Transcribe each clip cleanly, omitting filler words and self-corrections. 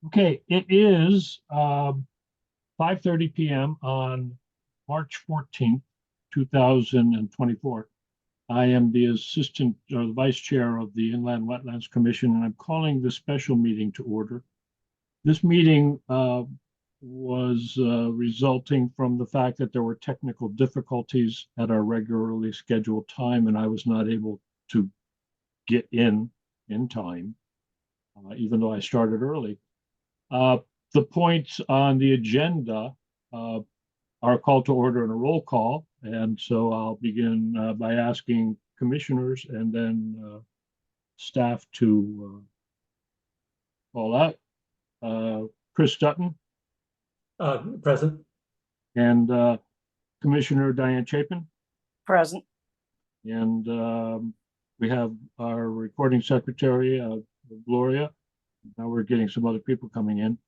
Okay, it is 5:30 p.m. on March 14th, 2024. I am the Assistant or the Vice Chair of the Inland Wetlands Commission, and I'm calling this special meeting to order. This meeting was resulting from the fact that there were technical difficulties at our regularly scheduled time, and I was not able to get in time, even though I started early. Uh, the points on the agenda uh, are a call to order and a roll call. And so I'll begin by asking commissioners and then staff to call out. Chris Dutton Present. and Commissioner Diane Chapin. Present. And we have our recording secretary, Gloria. Now we're getting some other people coming in,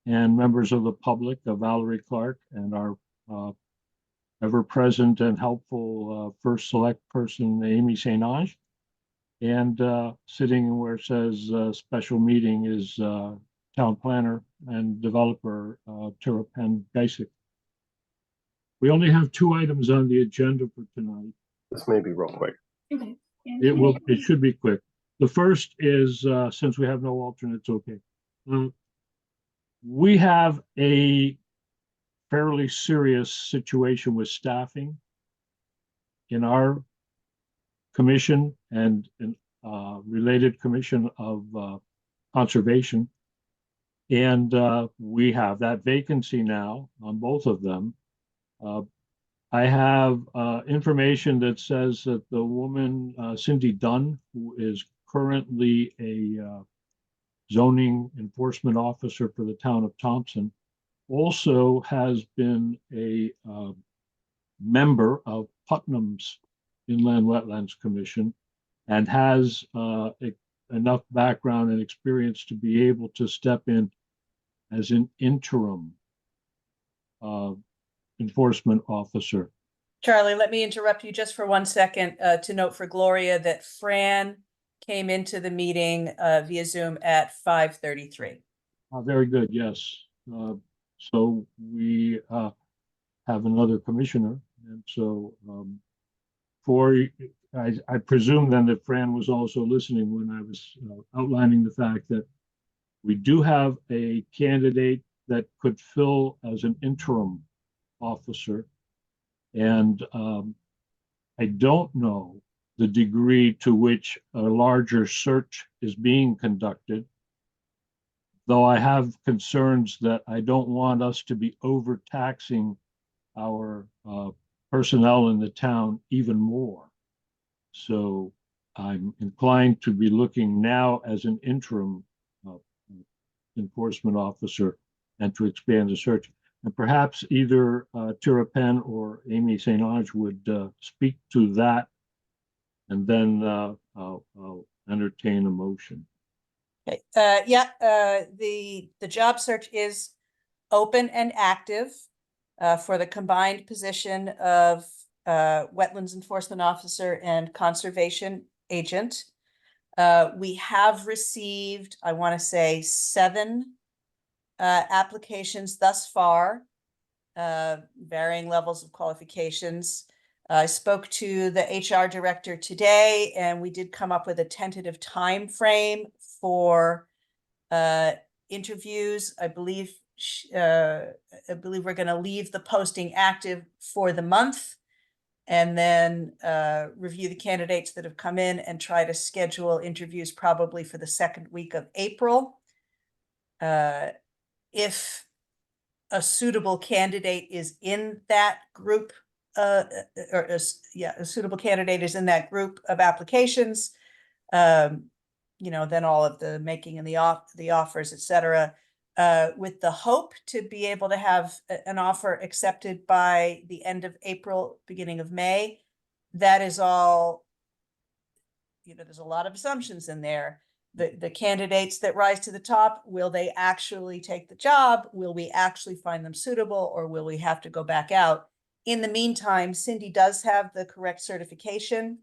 and members of the public, Valerie Clark, and our ever-present and helpful first select person, Amy St. Ange. And sitting where it says special meeting is town planner and developer, Tara Penn Geisick. We only have 2 items on the agenda for tonight. This may be real quick. Okay. It should be quick. The first is, since we have no alternates, okay. We have a fairly serious situation with staffing in our commission and in related commission of conservation. And we have that vacancy now on both of them. I have information that says that the woman, Cindy Dunn, who is currently a zoning enforcement officer for the town of Thompson, also has been a member of Putnam's Inland Wetlands Commission and has enough background and experience to be able to step in as an interim enforcement officer. Charlie, let me interrupt you just for 1 second to note for Gloria that Fran came into the meeting via Zoom at 5:33. Very good, yes. So we have another commissioner, and so I presume then that Fran was also listening when I was outlining the fact that we do have a candidate that could fill as an interim officer. And I don't know the degree to which a larger search is being conducted, though I have concerns that I don't want us to be overtaxing our personnel in the town even more. So I'm inclined to be looking now as an interim enforcement officer and to expand the search. And perhaps either Tara Penn or Amy St. Ange would speak to that, and then I'll entertain a motion. Okay. The job search is open and active for the combined position of wetlands enforcement officer and conservation agent. We have received, I want to say, 7 applications thus far, varying levels of qualifications. I spoke to the HR director today, and we did come up with a tentative time frame for interviews. I believe we're going to leave the posting active for the month, and then review the candidates that have come in and try to schedule interviews probably for the 2nd week of April. If a suitable candidate is in that group, a suitable candidate is in that group of applications, then all of the making and the offers, etc., with the hope to be able to have an offer accepted by the end of April, beginning of May. That is all, there's a lot of assumptions in there. The candidates that rise to the top, will they actually take the job? Will we actually find them suitable, or will we have to go back out? In the meantime, Cindy does have the correct certification.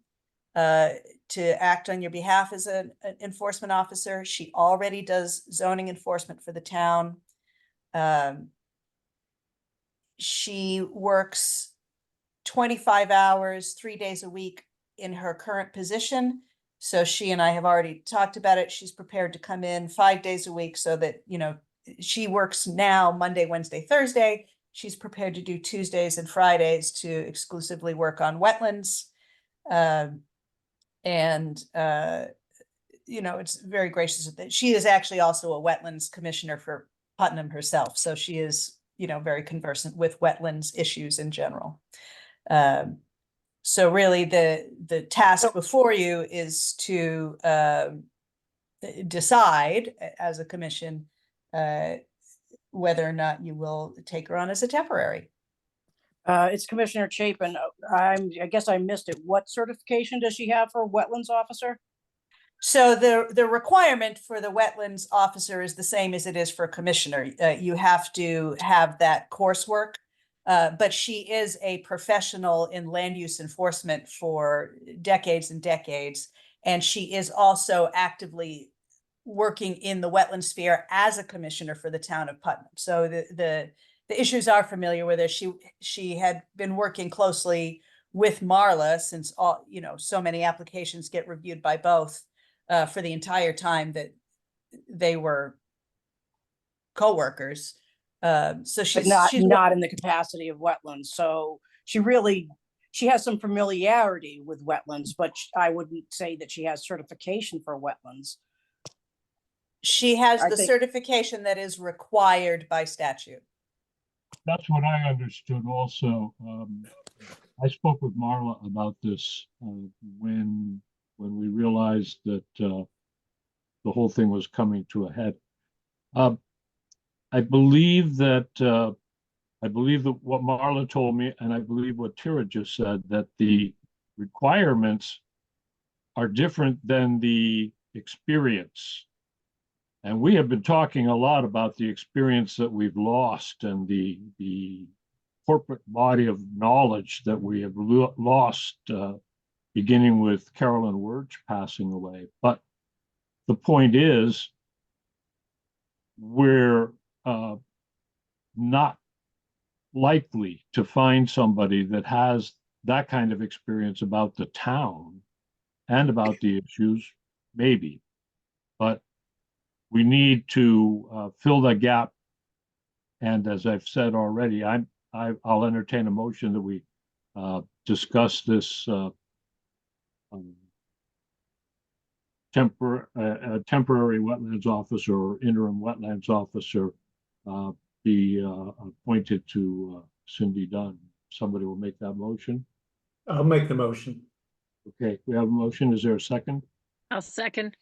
to act on your behalf as an enforcement officer. She already does zoning enforcement for the town. She works 25 hours, 3 days a week in her current position. So she and I have already talked about it. She's prepared to come in 5 days a week so that, you know, she works now Monday, Wednesday, Thursday. She's prepared to do Tuesdays and Fridays to exclusively work on wetlands. You know, it's very gracious that she is actually also a wetlands commissioner for Putnam herself. So she is, you know, very conversant with wetlands issues in general. So really the task before you is to decide as a commission whether or not you will take her on as a temporary. It's Commissioner Chapin. I guess I missed it. What certification does she have for wetlands officer? So the requirement for the wetlands officer is the same as it is for a commissioner. You have to have that coursework, but she is a professional in land use enforcement for decades and decades. And she is also actively working in the wetland sphere as a commissioner for the town of Putnam. So the issues are familiar with her. She had been working closely with Marla since all, you know, so many applications get reviewed by both for the entire time that they were co-workers. So she's not in the capacity of wetlands. So she has some familiarity with wetlands, but I wouldn't say that she has certification for wetlands. She has the certification that is required by statute. That's what I understood also. I spoke with Marla about this when we realized that the whole thing was coming to a head. I believe that what Marla told me, and I believe what Tira just said, that the requirements are different than the experience. And we have been talking a lot about the experience that we've lost and the corporate body of knowledge that we have lost, beginning with Carolyn Wirch passing away. But the point is, we're not likely to find somebody that has that kind of experience about the town and about the issues, maybe. But we need to fill that gap. And as I've said already, I'll entertain a motion that we discuss this temporary wetlands officer or interim wetlands officer be appointed to Cindy Dunn. Somebody will make that motion. I'll make the motion. Okay, we have a motion. Is there a second? I'll second.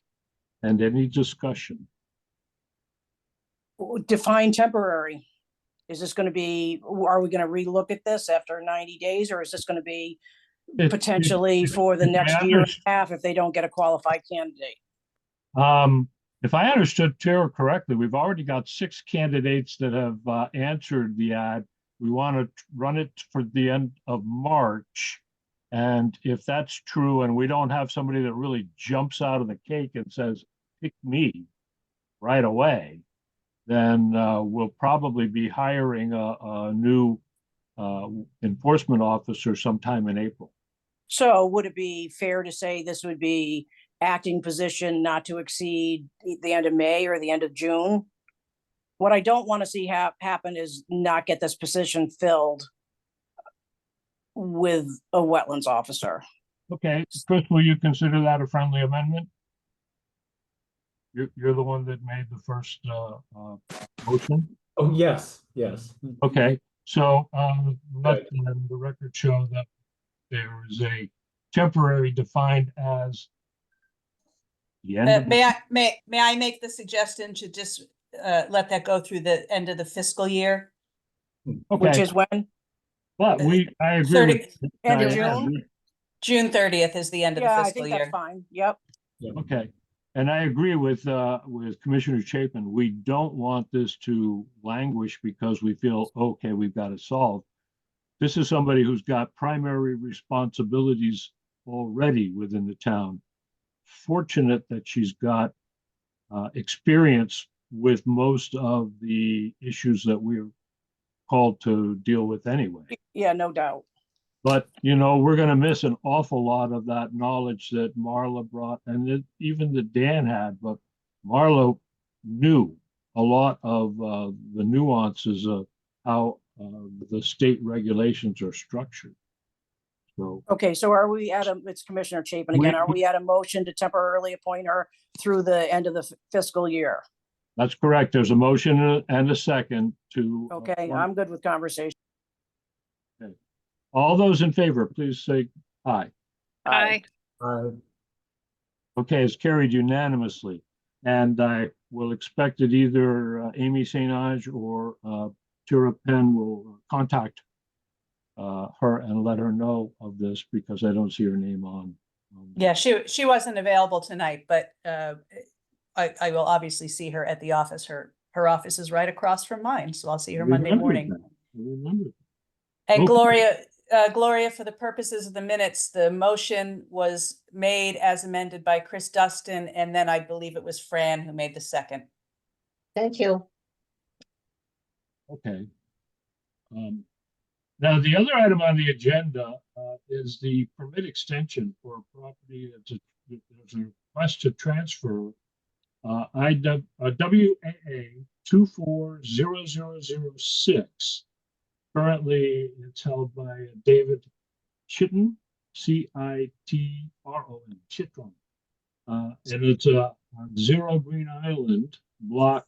And any discussion? Define temporary. Is this going to be, are we going to relook at this after 90 days, or is this going to be potentially for the next year and a half if they don't get a qualified candidate? If I understood Tara correctly, we've already got 6 candidates that have answered the ad. We want to run it for the end of March. And if that's true, and we don't have somebody that really jumps out of the cake and says, pick me right away, then we'll probably be hiring a new enforcement officer sometime in April. So would it be fair to say this would be acting position not to exceed the end of May or the end of June? What I don't want to see happen is not get this position filled with a wetlands officer. Okay, Chris, will you consider that a friendly amendment? You're the one that made the first motion. Oh, yes, yes. Okay, so let the record show that there is a temporary defined as the end of May I make the suggestion to just let that go through the end of the fiscal year? okay. Which is when? But I agree with End of Diane. June? June 30th is the end of Yeah, the I fiscal think that's year. fine. Yep. Okay, and I agree with Commissioner Chapin. We don't want this to languish because we feel, okay, we've got it solved. This is somebody who's got primary responsibilities already within the town. Fortunate that she's got experience with most of the issues that we're called to deal with anyway. Yeah, no doubt. But, we're going to miss an awful lot of that knowledge that Marla brought and that even that Dan had. But Marla knew a lot of the nuances of how the state regulations are structured. So, Okay, so are we at it's Commissioner Chapin again, are we at a motion to temporarily appoint her through the end of the fiscal year? that's correct. There's a motion and a second to. Okay, I'm good with conversation. All those in favor, please say aye. Aye. Okay, it's carried unanimously. And I will expect that either Amy St. Ange or Tira Penn will contact her and let her know of this because I don't see her name on. Yeah, she wasn't available tonight, but I will obviously see her at the office. Her office is right across from mine, so I'll see her Monday morning. I remember. And Okay. Gloria, for the purposes of the minutes, the motion was made as amended by Chris Dustin, and then I believe it was Fran who made the second. Thank you. Okay. Now, the other item on the agenda is the permit extension for a property. There's a request to transfer WAA 240006. Currently, it's held by David Chitton, Citron, Chitron. And it's on Zero Green Island, block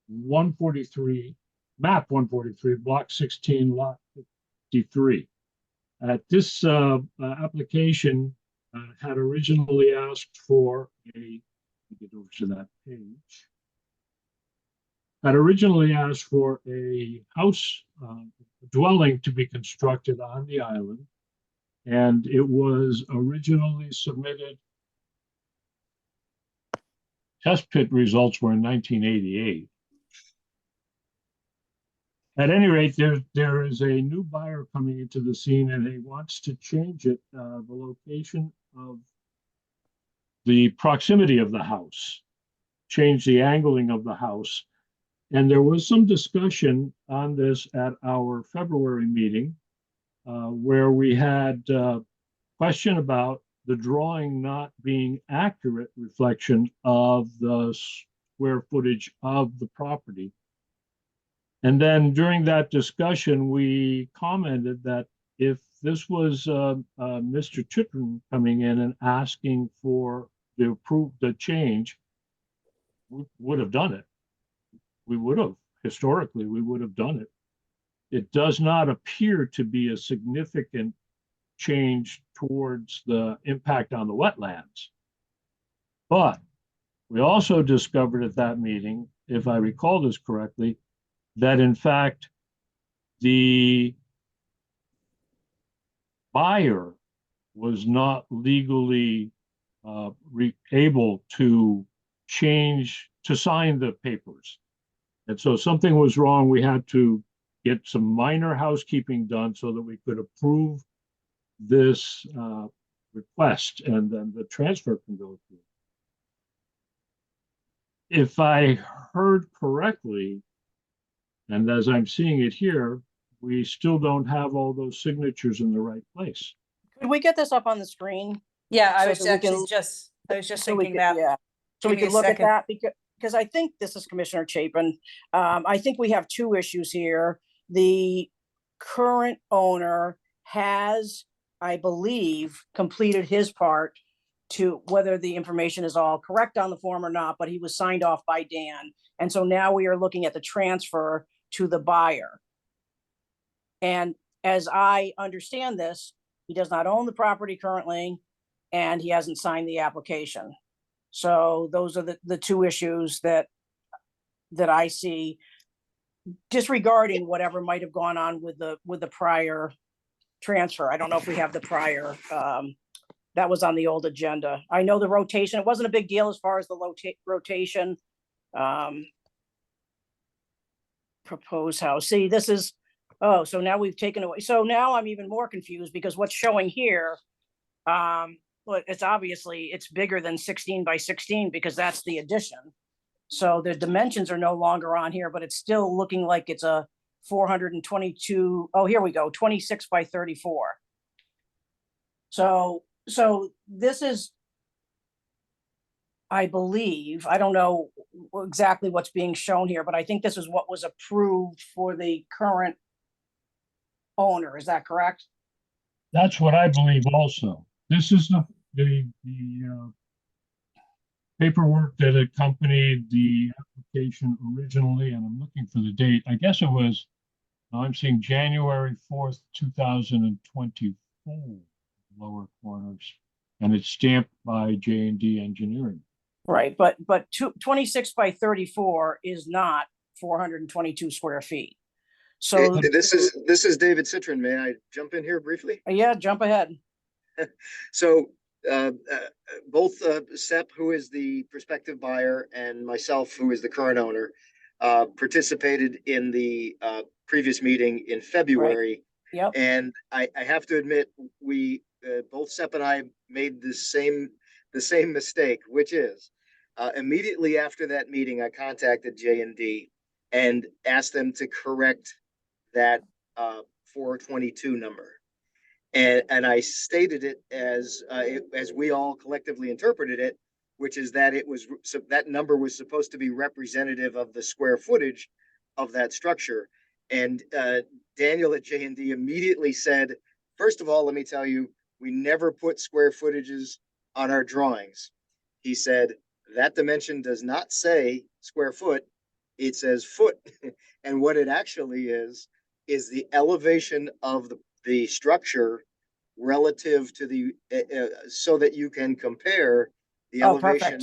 143, map 143, block 16, lot 53. This application had originally asked for get over to that page. Had originally asked for a house dwelling to be constructed on the island, and it was originally submitted. Test pit results were in 1988. At any rate, there is a new buyer coming into the scene, and he wants to change it, the location of the proximity of the house, change the angling of the house. And there was some discussion on this at our February meeting, where we had a question about the drawing not being accurate reflection of the square footage of the property. And then during that discussion, we commented that if this was Mr. Chitron coming in and asking for the change, we would have done it. We would have, historically, we would have done it. It does not appear to be a significant change towards the impact on the wetlands. But we also discovered at that meeting, if I recall this correctly, that in fact, the buyer was not legally able to sign the papers. And so something was wrong. We had to get some minor housekeeping done so that we could approve this request, and then the transfer can go through. If I heard correctly, and as I'm seeing it here, we still don't have all those signatures in the right place. Could we get this up on the screen? Yeah, I So was that we actually can- just So we thinking could- that. Yeah, so we Give me can a look at second. that because I think this is Commissioner Chapin. I think we have two issues here. The current owner has, I believe, completed his part to whether the information is all correct on the form or not, but he was signed off by Dan. And so now we are looking at the transfer to the buyer. And as I understand this, he does not own the property currently, and he hasn't signed the application. So those are the two issues that I see, disregarding whatever might have gone on with the prior transfer. I don't know if we have the prior, that was on the old agenda. I know the rotation, it wasn't a big deal as far as the rotation. Proposed house. See, this is, oh, so now we've taken away. So now I'm even more confused because what's showing here But it's obviously, it's bigger than 16 by 16 because that's the addition. So the dimensions are no longer on here, but it's still looking like it's a 422. Oh, here we go, 26 by 34. So this is, I believe, I don't know exactly what's being shown here, but I think this is what was approved for the current owner. Is that correct? That's what I believe also. This is the paperwork that accompanied the application originally, and I'm looking for the date. I guess it was, I'm seeing January 4th, 2024, lower corners, and it's stamped by J&D Engineering. Right, but 26 by 34 is not 422 square feet. So This is David Citron. May I jump in here briefly? yeah, jump ahead. So both Sepp, who is the prospective buyer, and myself, who is the current owner, participated in the previous meeting in February. Yep. And I have to admit, we both Sepp and I made the same mistake, which is immediately after that meeting, I contacted J&D and asked them to correct that 422 number. And I stated it as we all collectively interpreted it, which is that that number was supposed to be representative of the square footage of that structure. And Daniel at J&D immediately said, first of all, let me tell you, we never put square footages on our drawings. He said, that dimension does not say square foot, it says foot. And what it actually is the elevation of the structure relative to the, so that you can compare the elevation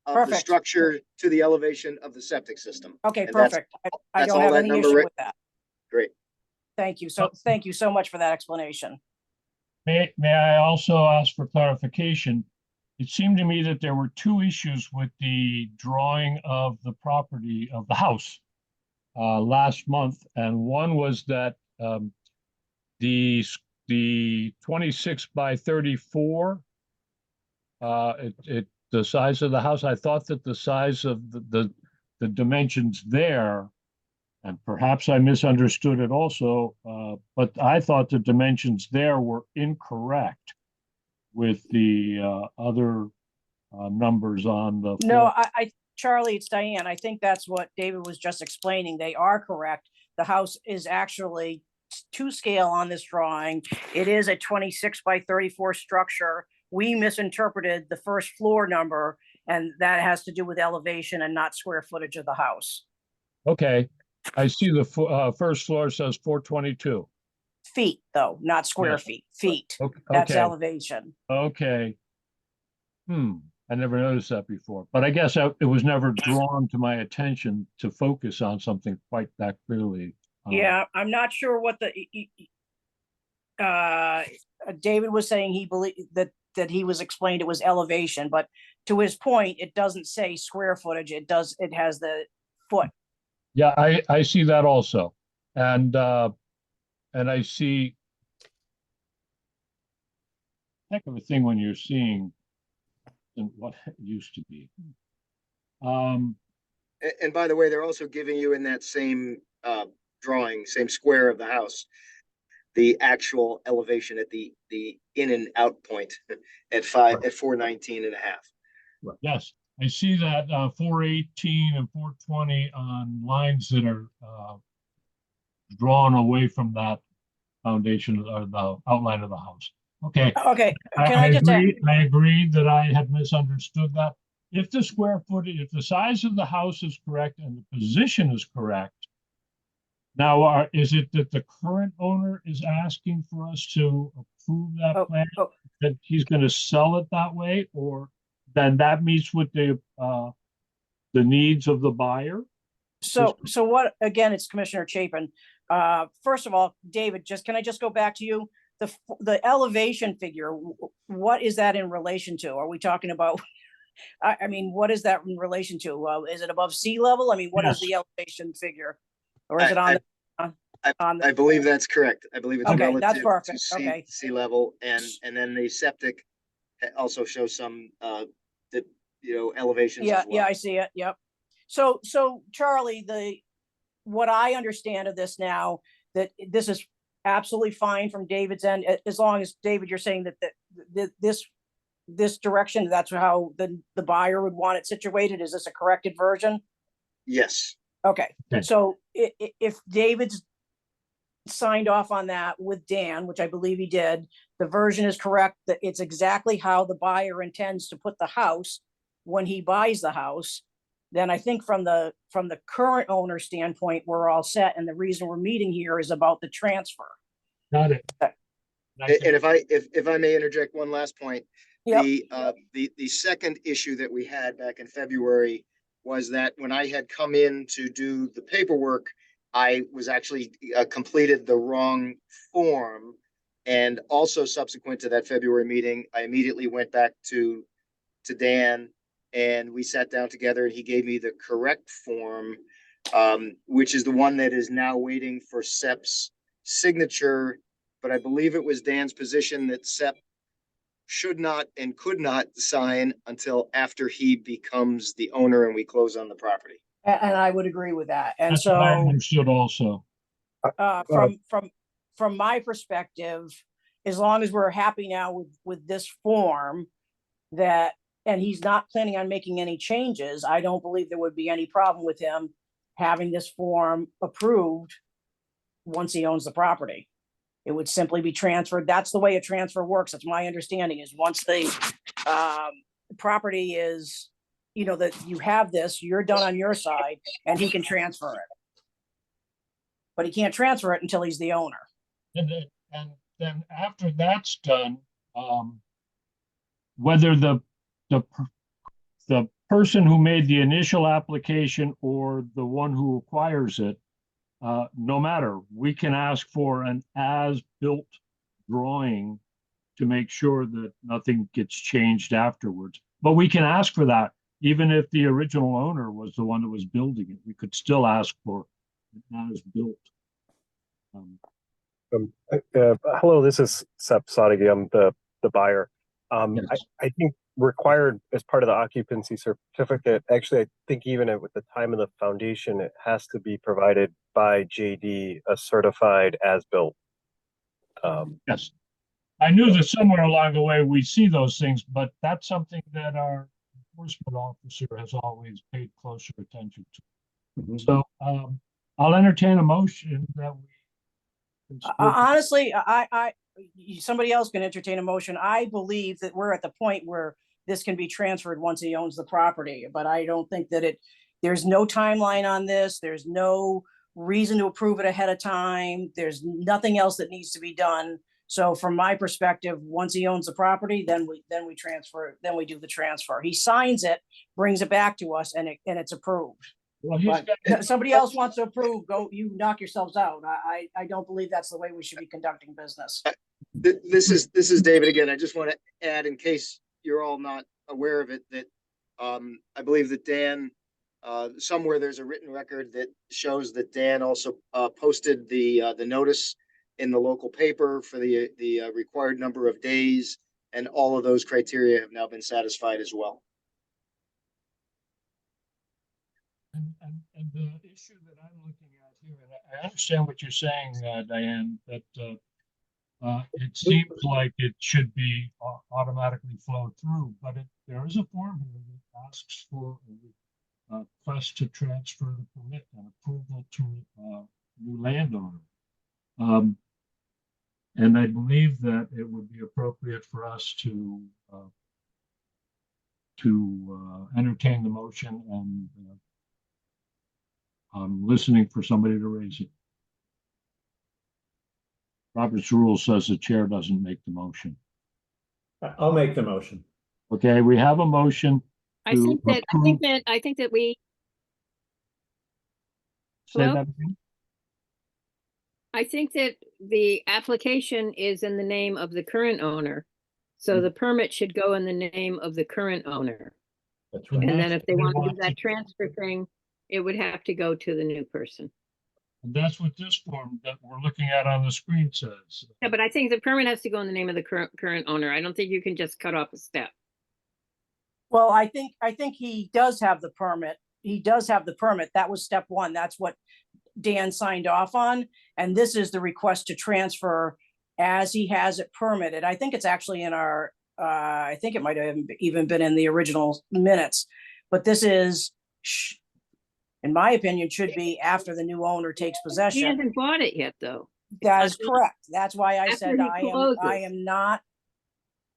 of the structure to the elevation of the septic system. Okay, And perfect. I that's don't all have that any number issue with that. Great. Thank you. So thank you so much for that explanation. May I also ask for clarification? It seemed to me that there were two issues with the drawing of the property of the house last month, and one was that the 26 by 34, the size of the house, I thought that the size of the dimensions there, and perhaps I misunderstood it also, but I thought the dimensions there were incorrect with the other numbers on the. No, Charlie, it's Diane. I think that's what David was just explaining. They are correct. The house is actually to scale on this drawing. It is a 26 by 34 structure. We misinterpreted the first floor number, and that has to do with elevation and not square footage of the house. Okay, I see the first floor says 422. Feet, though, not square feet. Feet. Okay. That's elevation. Okay. I never noticed that before, but I guess it was never drawn to my attention to focus on something quite that clearly. Yeah, I'm not sure what the David was saying. He believed that he was explained it was elevation, but to his point, it doesn't say square footage. It has the foot. Yeah, I see that also, and I see heck of a thing when you're seeing what it used to be. And by the way, they're also giving you in that same drawing, same square of the house, the actual elevation at the in and out point at 419 and a half. Right. Yes, I see that 418 and 420 on lines that are drawn away from that foundation or the outline of the house. Okay. Okay. Can I just agree. I agreed that I had misunderstood that. If the square footage, if the size of the house is correct and the position is correct, now is it that the current owner is asking for us to approve that plan, that he's going to sell it that way, or then that meets with the needs of the buyer? So what, again, it's Commissioner Chapin. First of all, David, can I just go back to you? The elevation figure, what is that in relation to? Are we talking about, I mean, what is that in relation to? Is it above sea level? I mean, what is the elevation figure? Or is it on I believe that's correct. I believe it's okay, relative that's perfect. to sea level, and then the septic also shows some, elevations Yeah, as well. yeah, I see it. Yep. So Charlie, what I understand of this now, that this is absolutely fine from David's end, as long as, David, you're saying that this direction, that's how the buyer would want it situated. Is this a corrected version? Yes, Okay, Okay. so if David's signed off on that with Dan, which I believe he did, the version is correct, that it's exactly how the buyer intends to put the house when he buys the house, then I think from the current owner standpoint, we're all set. And the reason we're meeting here is about the transfer. Got it. and if I may interject one last point, Yep. the second issue that we had back in February was that when I had come in to do the paperwork, I was actually completed the wrong form. And also subsequent to that February meeting, I immediately went back to Dan and we sat down together and he gave me the correct form, which is the one that is now waiting for SEP's signature. But I believe it was Dan's position that SEP should not and could not sign until after he becomes the owner and we close on the property. And I would agree with that. And That's what I so understood also. from my perspective, as long as we're happy now with this form, that, and he's not planning on making any changes, I don't believe there would be any problem with him having this form approved once he owns the property. It would simply be transferred. That's the way a transfer works. That's my understanding, is once the property is, that you have this, you're done on your side and he can transfer it. But he can't transfer it until he's the owner. And then after that's done, whether the person who made the initial application or the one who acquires it, no matter, we can ask for an as-built drawing to make sure that nothing gets changed afterwards. But we can ask for that, even if the original owner was the one that was building it. We could still ask for an as-built. Hello, this is Sep Sadeghi. I'm the buyer. Yes. I think required as part of the occupancy certificate, actually, I think even with the time of the foundation, it has to be provided by JD, a certified as-built. Yes. I knew that somewhere along the way we see those things, but that's something that our enforcement officer has always paid closer attention to. So I'll entertain a motion that we. Honestly, somebody else can entertain a motion. I believe that we're at the point where this can be transferred once he owns the property, but I don't think that there's no timeline on this. There's no reason to approve it ahead of time. There's nothing else that needs to be done. So from my perspective, once he owns the property, then we transfer, then we do the transfer. He signs it, brings it back to us, and it's approved. Well, he's But got, somebody else wants to approve, you knock yourselves out. I don't believe that's the way we should be conducting business. This is David again. I just want to add, in case you're all not aware of it, that I believe that Dan, somewhere there's a written record that shows that Dan also posted the notice in the local paper for the required number of days, and all of those criteria have now been satisfied as well. and the issue that I'm looking at here, and I understand what you're saying, Diane, that it seems like it should be automatically flowed through, but there is a form here that asks for a request to transfer the permit and approval to a new landowner. And I believe that it would be appropriate for us to entertain the motion, and I'm listening for somebody to raise it. Robert's rule says the chair doesn't make the motion. I'll make the motion. Okay, we have a motion. I think that we, Say Hello? that again? I think that the application is in the name of the current owner. So the permit should go in the name of the current owner. That's And right. And then that's if they what we want to want do that transfer thing, it would have to go to the new person. And that's what this form that we're looking at on the screen says. Yeah, but I think the permit has to go in the name of the current owner. I don't think you can just cut off a step. Well, I think he does have the permit. He does have the permit. That was step one. That's what Dan signed off on. And this is the request to transfer as he has it permitted. I think it's actually in our, I think it might have even been in the original minutes. But this is, in my opinion, should be after the new owner takes He possession. hasn't bought it yet, though. That is correct. That's why I After said he I closes. am not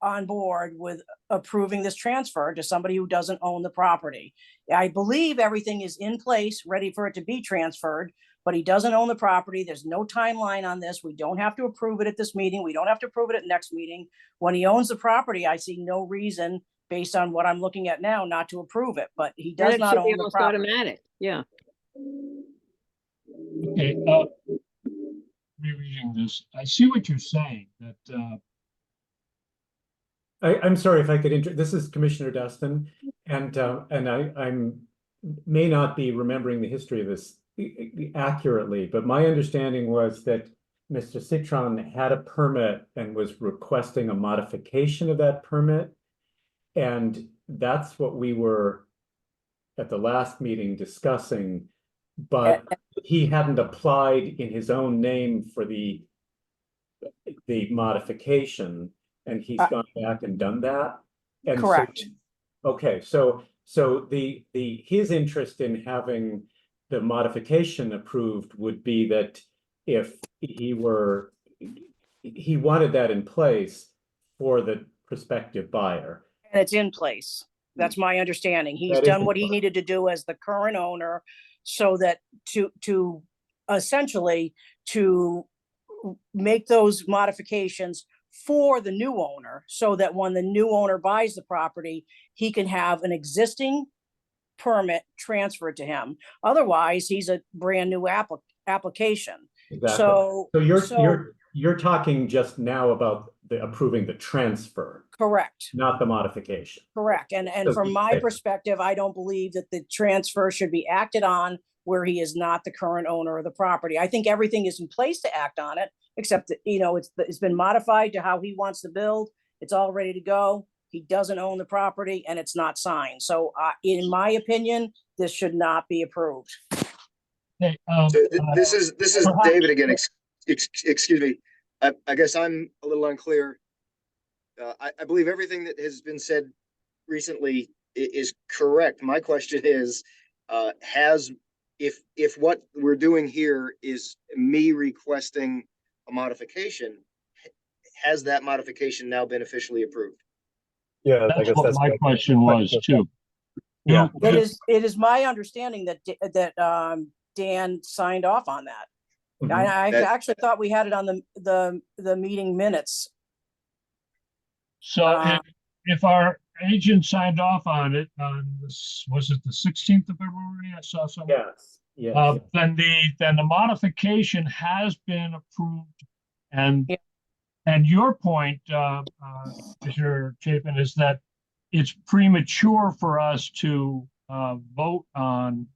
on board with approving this transfer to somebody who doesn't own the property. I believe everything is in place, ready for it to be transferred, but he doesn't own the property. There's no timeline on this. We don't have to approve it at this meeting. We don't have to approve it at next meeting. When he owns the property, I see no reason, based on what I'm looking at now, not to approve it, but he Then does it not should be own the almost property. automatic. Yeah. Okay, rereading this, I see what you're saying, that, I'm sorry if I could this is Commissioner Dustin, and I'm may not be remembering the history of this accurately, but my understanding was that Mr. Citron had a permit and was requesting a modification of that permit. And that's what we were at the last meeting discussing, but he hadn't applied in his own name for the modification, and he's gone back and done that. And Correct. So, okay, so the his interest in having the modification approved would be that if he wanted that in place for the prospective buyer. And it's in place. That's my understanding. He's That is done in what he place. needed to do as the current owner, so that to essentially to make those modifications for the new owner, so that when the new owner buys the property, he can have an existing permit transferred to him. Otherwise, he's a brand new application. Exactly. So You're talking just now about approving the transfer, correct. not the modification. Correct. And So from my okay. perspective, I don't believe that the transfer should be acted on where he is not the current owner of the property. I think everything is in place to act on it, except that, it's been modified to how he wants to build. It's all ready to go. He doesn't own the property and it's not signed. So in my opinion, this should not be approved. hey, So this is perhaps- David again. Excuse me. I guess I'm a little unclear. I believe everything that has been said recently is correct. My question is, if what we're doing here is me requesting a modification, has that modification now been officially approved? Yeah, I that's guess what that's my question was too. Yeah. It is my understanding that Dan signed off on that. Mhm. I That- actually thought we had it on the meeting minutes. So if our agent signed off on it on this, was it the 16th of February? I saw something. Yes, yes. Then the modification has been approved, and Yeah. and your point, Mr. Chapin, is that it's premature for us to vote on,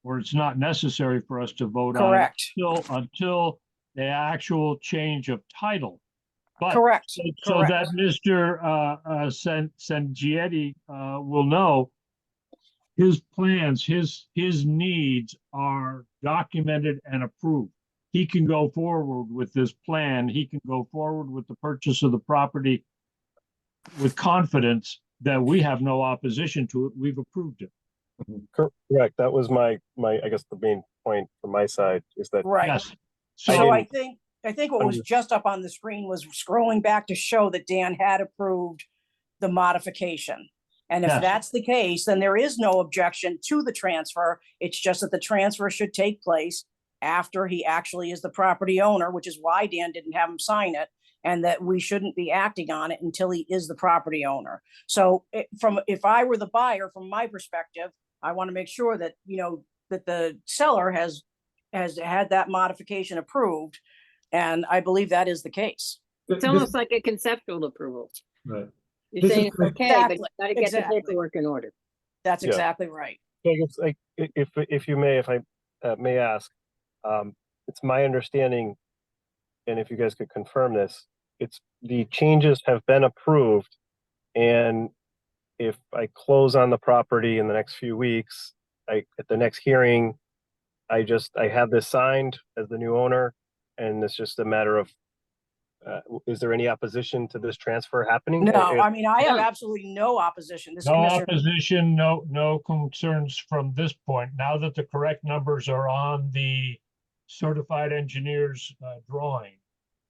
or it's not necessary for us to vote on it Correct. until the actual change of title. But Correct. so that Mr. Sangietti will know his plans, his needs are documented and approved. He can go forward with this plan. He can go forward with the purchase of the property with confidence that we have no opposition to it. We've approved it. correct. That was my, I guess the main point from my side is that Right. Yes. So So I think what was just up on the screen was scrolling back to show that Dan had approved the modification. And if Yes. that's the case, then there is no objection to the transfer. It's just that the transfer should take place after he actually is the property owner, which is why Dan didn't have him sign it, and that we shouldn't be acting on it until he is the property owner. So if I were the buyer, from my perspective, I want to make sure that, that the seller has had that modification approved. And I believe that is the case. It's almost like a conceptual approval. Right. You're This saying is it's okay, but exactly- you gotta get the exactly. paperwork in order. That's Yeah. exactly right. I guess, like, if you may, if I may ask, It's my understanding, and if you guys could confirm this, it's the changes have been approved, and if I close on the property in the next few weeks, at the next hearing, I have this signed as the new owner, and it's just a matter of, is there any opposition to this transfer happening? No, Or- I mean, I have absolutely no opposition. This No commissioner, opposition, no concerns from this point. Now that the correct numbers are on the certified engineer's drawing.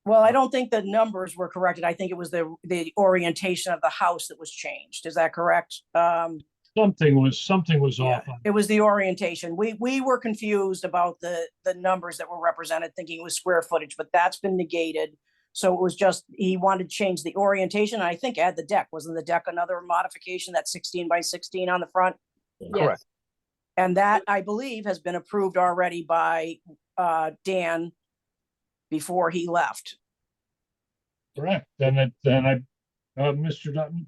well, I don't think the numbers were corrected. I think it was the orientation of the house that was changed. Is that correct? Something was Yeah, off. it was the orientation. We were confused about the numbers that were represented, thinking it was square footage, but that's been negated. So it was just, he wanted to change the orientation. And I think add the deck. Wasn't the deck another modification, that 16 by 16 on the front? Correct. And that, I believe, has been approved already by Dan before he left. Correct. Mr. Dutton,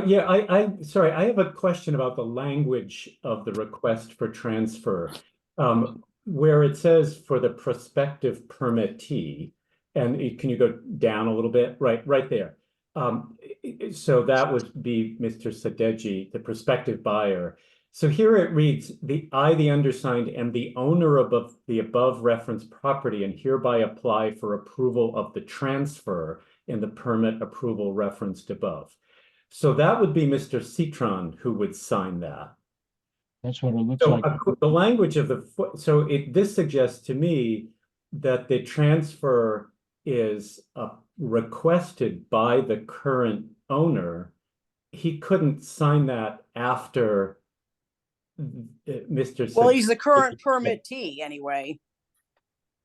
Yeah, sorry, I have a question about the language of the request for transfer. Where it says for the prospective permittee, and can you go down a little bit? Right there. So that would be Mr. Sadeghi, the prospective buyer. So here it reads, the undersigned, am the owner of the above referenced property and hereby apply for approval of the transfer in the permit approval referenced above. So that would be Mr. Citron who would sign that. that's what it looks So like. the language of this suggests to me that the transfer is requested by the current owner. He couldn't sign that after Mr. Well, he's the current permittee anyway.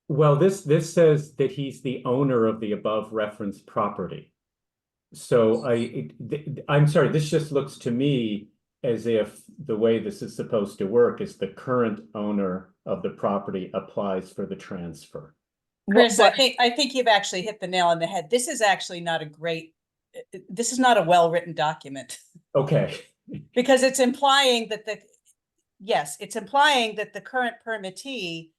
Well, this says that he's the owner of the above referenced property. So I'm sorry, this just looks to me as if the way this is supposed to work is the current owner of the property applies for the transfer. Chris, But- I think you've actually hit the nail on the head. This is actually not this is not a well-written document. Okay. Because it's implying that it's implying that the current permittee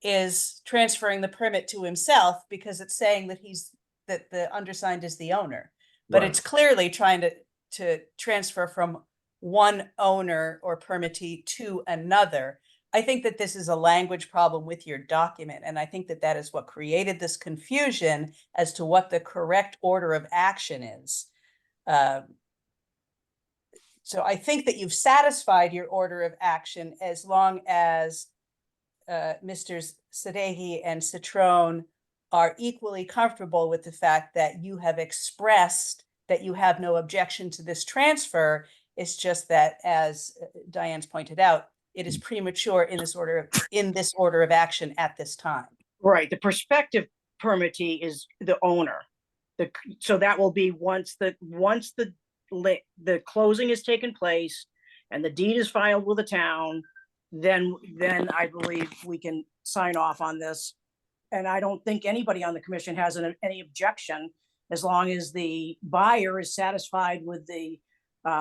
is transferring the permit to himself because it's saying that the undersigned is the owner. But Right. it's clearly trying to transfer from one owner or permittee to another. I think that this is a language problem with your document, and I think that that is what created this confusion as to what the correct order of action is. So I think that you've satisfied your order of action as long as Mr. Sadeghi and Citron are equally comfortable with the fact that you have expressed that you have no objection to this transfer. It's just that, as Diane's pointed out, it is premature in this order of action at this time. Right, the prospective permittee is the owner. So that will be once the closing has taken place and the deed is filed with the town, then I believe we can sign off on this. And I don't think anybody on the commission has any objection, as long as the buyer is satisfied with the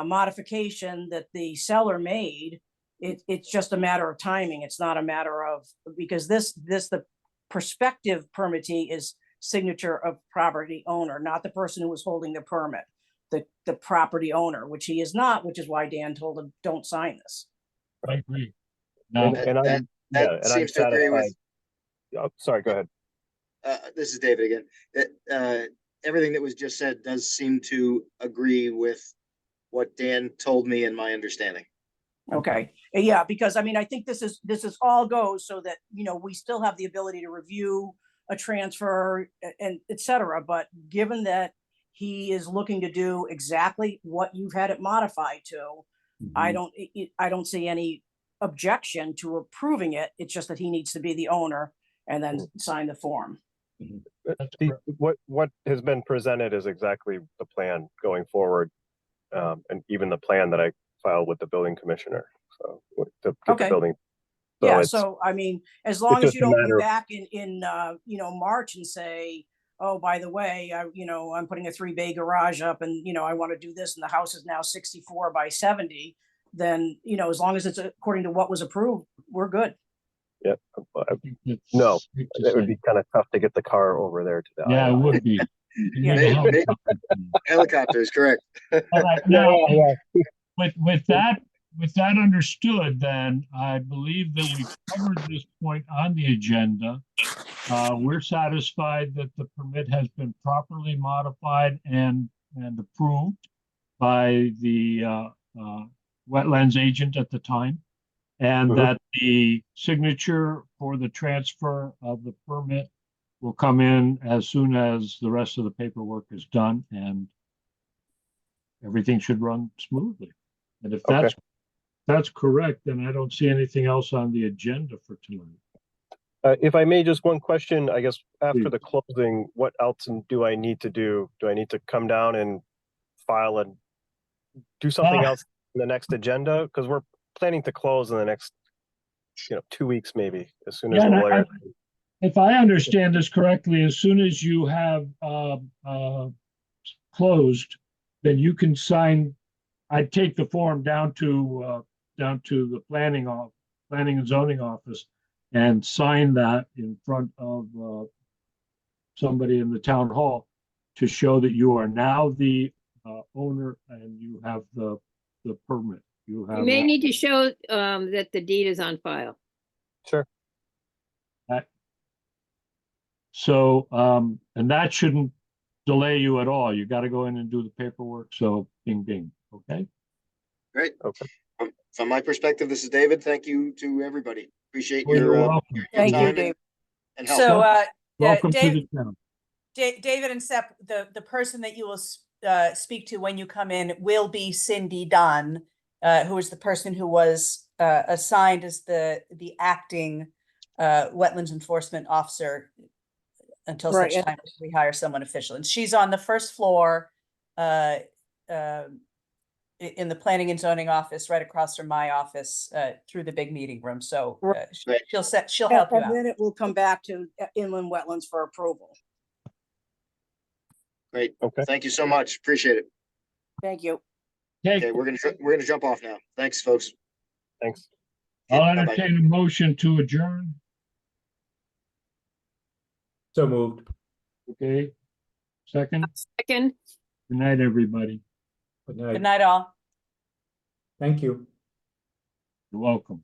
modification that the seller made. It's just a matter of timing. It's not a matter of, because the prospective permittee is signature of property owner, not the person who was holding the permit, the property owner, which he is not, which is why Dan told him, don't sign this. I agree. Now, That seems to agree with. Oh, sorry, go ahead. This is David again. Everything that was just said does seem to agree with what Dan told me and my understanding. Okay, yeah, because I mean, I think this is all goes so that, we still have the ability to review a transfer and et cetera. But given that he is looking to do exactly what you've had it modified to, I don't see any objection to approving it. It's just that he needs to be the owner and then sign the form. What has been presented is exactly the plan going forward, and even the plan that I filed with the building commissioner. So to get the building. Yeah, so I mean, as long as you don't be back in March and say, oh, by the way, I'm putting a 3-bay garage up and, I want to do this and the house is now 64 by 70, then, as long as it's according to what was approved, we're good. Yep. It's No, safe to it would say. be kind of tough to get the car over there to the Yeah, it island. would be. You Yeah. need a helicopter. Helicopters, correct. All right, now, with that understood, then I believe that we covered this point on the agenda. We're satisfied that the permit has been properly modified and approved by the wetlands agent at the time. And Mhm. that the signature for the transfer of the permit will come in as soon as the rest of the paperwork is done, and everything should run smoothly. And if Okay. that's correct, then I don't see anything else on the agenda for tonight. If I may, just one question, I guess, after Please. the closing, what else do I need to do? Do I need to come down and file and do something else in the next agenda? Because we're planning to close in the next, 2 weeks, maybe, as soon as Yeah, the and lawyer. if I understand this correctly, as soon as you have closed, then you can sign. I'd take the form down to the planning and zoning office and sign that in front of somebody in the town hall to show that you are now the owner and you have the permit. You You have may need to show that the deed is on file. Sure. So, and that shouldn't delay you at all. You got to go in and do the paperwork. So bing, bing. Okay. Great. Okay. From my perspective, this is David. Thank you to everybody. Appreciate Well, you're your welcome. Thank you, time Dave. and help. So, Welcome to Dave, the town. David and Sep, the person that you will speak to when you come in will be Cindy Dunn, who is the person who was assigned as the acting wetlands enforcement officer until Right, such and- time as we hire someone official. And she's on the first floor in the planning and zoning office, right across from my office, through the big meeting room. So Right. she'll help you And out. then it will come back to inland wetlands for approval. Great. Okay. Thank you so much. Appreciate it. Thank you. Okay, we're gonna jump off now. Thanks, folks. Thanks. I'll Okay, bye-bye. entertain a motion to adjourn. So moved. Okay. Second. Second, Good night, everybody. Good Good night. night, all. Thank you. You're welcome.